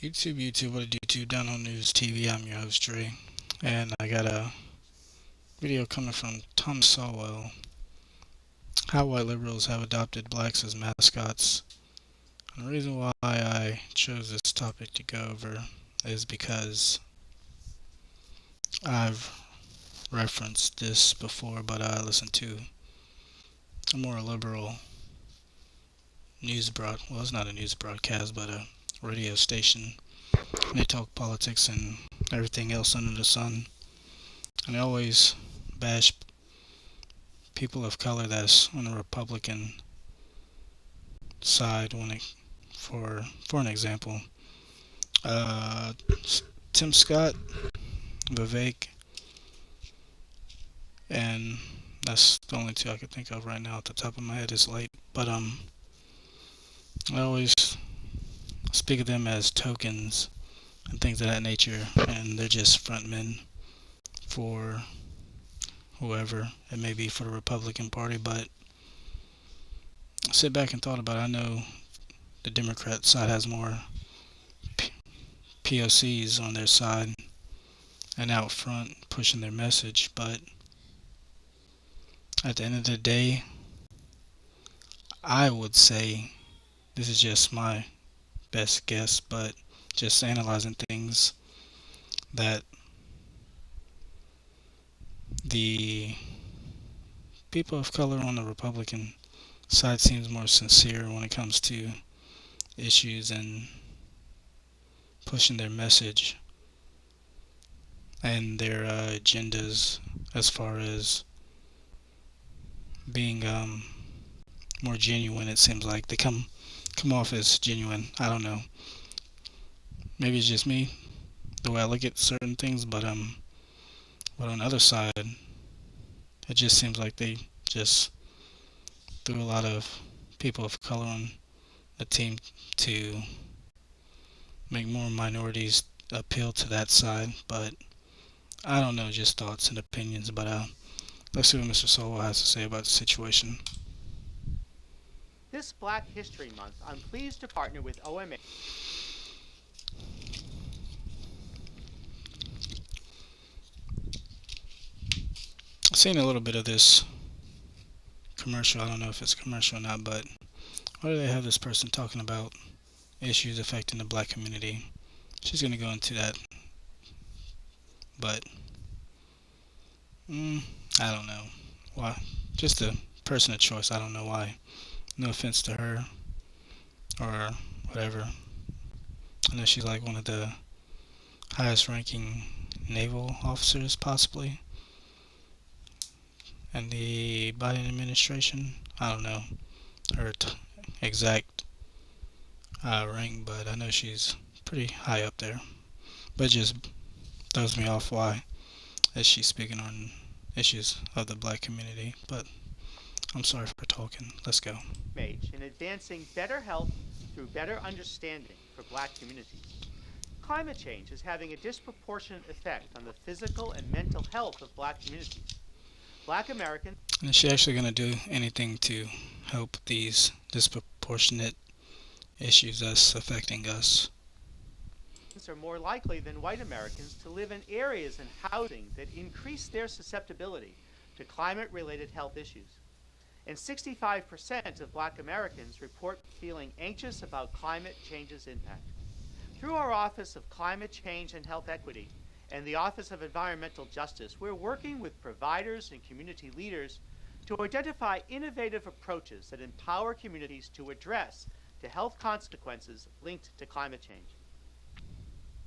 YouTube, what a YouTube, down on News TV. I'm your host, Dre, and I got a video coming from Sowell. How white liberals have adopted blacks as mascots. And the reason why I chose this topic to go over is because I've referenced this before, but I listened to a more liberal well, it's not a news broadcast, but a radio station. And they talk politics and everything else under the sun. And they always bash people of color that's on the Republican side. For an example, uh, Tim Scott, Vivek, and that's the only two I could think of right now at the top of my head. Is late, but I always speak of them as tokens and things of that nature, and they're just frontmen for whoever it may be for the Republican Party. But I sit back and thought about it. I know the Democrat side has more POCs on their side and out front pushing their message, but at the end of the day, I would say, this is just my best guess, but just analyzing things, that the people of color on the Republican side seems more sincere when it comes to issues and pushing their message and their agendas, as far as being more genuine. It seems like they come off as genuine. I don't know. Maybe it's just me, the way I look at certain things, but on the other side, it just seems like they just threw a lot of people of color on the team to make more minorities appeal to that side. But I don't know, just thoughts and opinions. But let's see what Mr. Sowell has to say about the situation. This Black History Month, I'm pleased to partner with OMA. I've seen a little bit of this commercial. I don't know if it's a commercial or not, but why do they have this person talking about issues affecting the black community? She's going to go into that, but I don't know why. Just a person of choice. I don't know why. No offense to her or whatever. I know she's like one of the highest ranking naval officers, possibly, in the Biden administration. I don't know her exact rank, but I know she's pretty high up there. But it just throws me off, why is she speaking on issues of the black community? But I'm sorry for talking. Let's go. In advancing better health through better understanding for black communities. Climate change is having a disproportionate effect on the physical and mental health of black communities. Black Americans And is she actually going to do anything to help these disproportionate issues that's affecting us? are more likely than white Americans to live in areas and housing that increase their susceptibility to climate-related health issues. And 65% of black Americans report feeling anxious about climate change's impact. Through our Office of Climate Change and Health Equity and the Office of Environmental Justice, we're working with providers and community leaders to identify innovative approaches that empower communities to address the health consequences linked to climate change.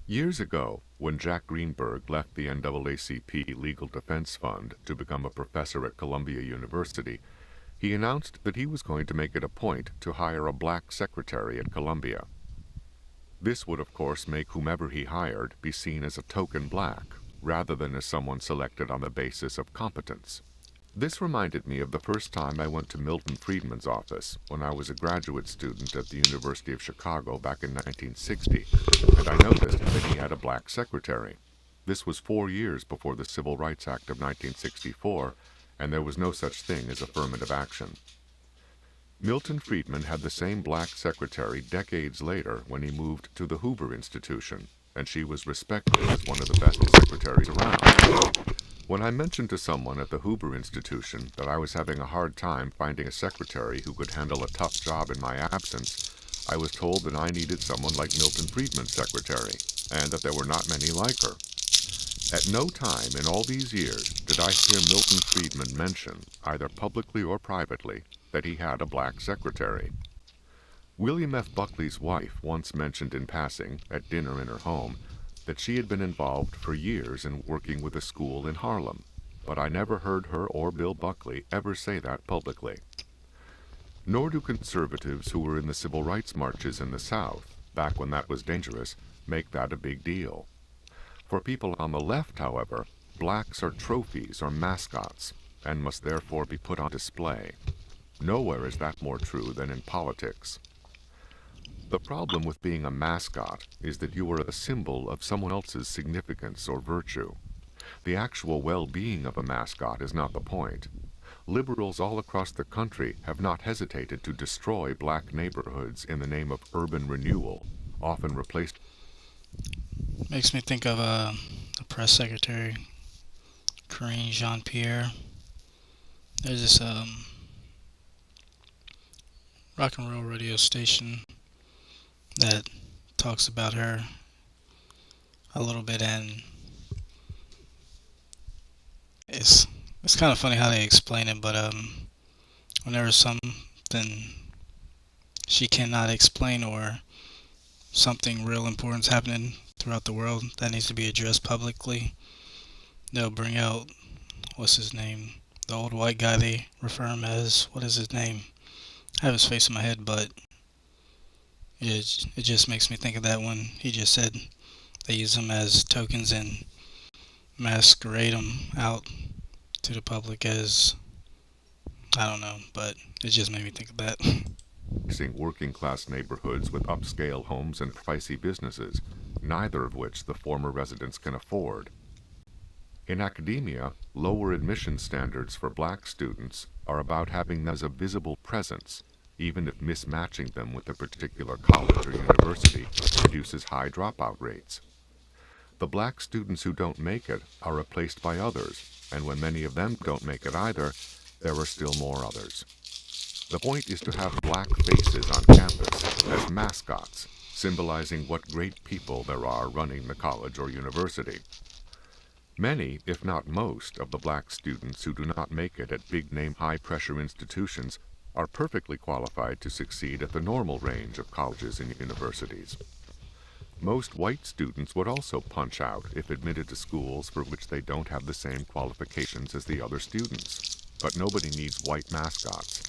Years ago, when Jack Greenberg left the NAACP Legal Defense Fund to become a professor at Columbia University, he announced that he was going to make it a point to hire a black secretary at Columbia. This would, of course, make whomever he hired be seen as a token black, rather than as someone selected on the basis of competence. This reminded me of the first time I went to Milton Friedman's office when I was a graduate student at the University of Chicago back in 1960, and I noticed that he had a black secretary. This was 4 years before the Civil Rights Act of 1964, and there was no such thing as affirmative action. Milton Friedman had the same black secretary decades later when he moved to the Hoover Institution, and she was respected as one of the best secretaries around. When I mentioned to someone at the Hoover Institution that I was having a hard time finding a secretary who could handle a tough job in my absence, I was told that I needed someone like Milton Friedman's secretary, and that there were not many like her. At no time in all these years did I hear Milton Friedman mention, either publicly or privately, that he had a black secretary. William F. Buckley's wife once mentioned in passing, at dinner in her home, that she had been involved for years in working with a school in Harlem, but I never heard her or Bill Buckley ever say that publicly. Nor do conservatives who were in the civil rights marches in the South, back when that was dangerous, make that a big deal. For people on the left, however, blacks are trophies or mascots, and must therefore be put on display. Nowhere is that more true than in politics. The problem with being a mascot is that you are a symbol of someone else's significance or virtue. The actual well-being of a mascot is not the point. Liberals all across the country have not hesitated to destroy black neighborhoods in the name of urban renewal, often replaced. Makes me think of the press secretary, Corinne Jean-Pierre. There's this rock and roll radio station that talks about her a little bit, and it's kind of funny how they explain it, but whenever something she cannot explain or something real important is happening throughout the world that needs to be addressed publicly, they'll bring out, what's his name, the old white guy they refer him as. What is his name? I have his face in my head, but it just makes me think of that when he just said they use them as tokens and masquerade them out to the public as, I don't know, but it just made me think of that. Working-class neighborhoods with upscale homes and pricey businesses, neither of which the former residents can afford. In academia, lower admission standards for black students are about having them as a visible presence, even if mismatching them with a particular college or university produces high dropout rates. The black students who don't make it are replaced by others, and when many of them don't make it either, there are still more others. The point is to have black faces on campus as mascots, symbolizing what great people there are running the college or university. Many, if not most, of the black students who do not make it at big-name, high-pressure institutions are perfectly qualified to succeed at the normal range of colleges and universities. Most white students would also punch out if admitted to schools for which they don't have the same qualifications as the other students, but nobody needs white mascots.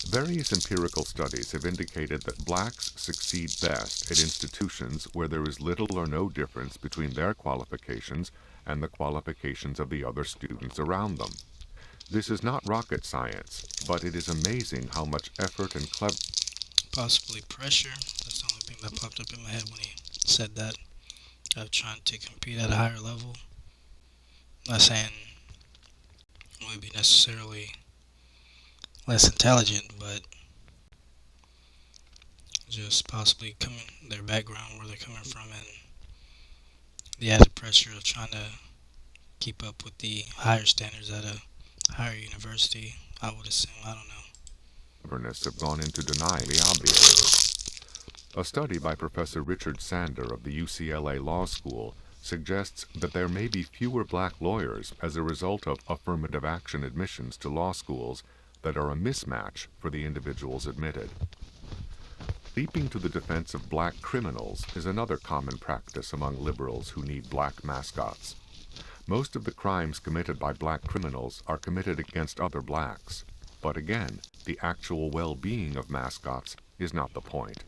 Various empirical studies have indicated that blacks succeed best at institutions where there is little or no difference between their qualifications and the qualifications of the other students around them. This is not rocket science, but it is amazing how much effort and clever... Possibly pressure. That's the only thing that popped up in my head when he said that, of trying to compete at a higher level. Not saying it would be necessarily less intelligent, but just possibly their background, where they're coming from, and the added pressure of trying to keep up with the higher standards at a higher university, I would assume. I don't know. Have gone into denying the obvious. A study by Professor Richard Sander of the UCLA Law School suggests that there may be fewer black lawyers as a result of affirmative action admissions to law schools that are a mismatch for the individuals admitted. Leaping to the defense of black criminals is another common practice among liberals who need black mascots. Most of the crimes committed by black criminals are committed against other blacks, but again, the actual well-being of mascots is not the point.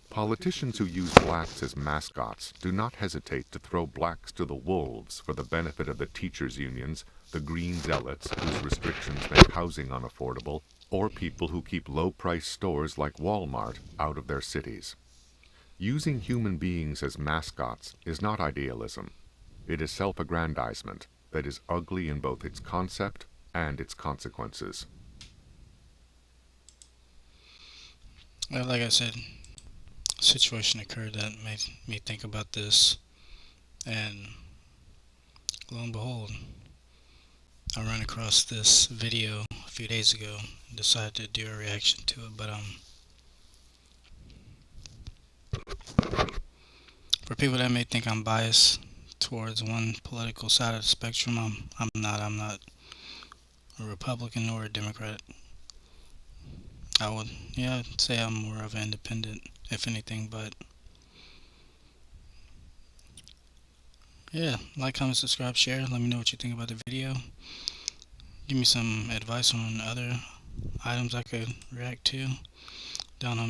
Politicians who use blacks as mascots do not hesitate to throw blacks to the wolves for the benefit of the teachers' unions, the green zealots whose restrictions make housing unaffordable, or people who keep low-priced stores like Walmart out of their cities. Using human beings as mascots is not idealism. It is self-aggrandizement that is ugly in both its concept and its consequences. Well, like I said, a situation occurred that made me think about this, and lo and behold, I ran across this video a few days ago and decided to do a reaction to it. But for people that may think I'm biased towards one political side of the spectrum, I'm not. I'm not a Republican or a Democrat. I would, yeah, say I'm more of an independent, if anything. But yeah, like, comment, subscribe, share. Let me know what you think about the video. Give me some advice on other items I could react to down on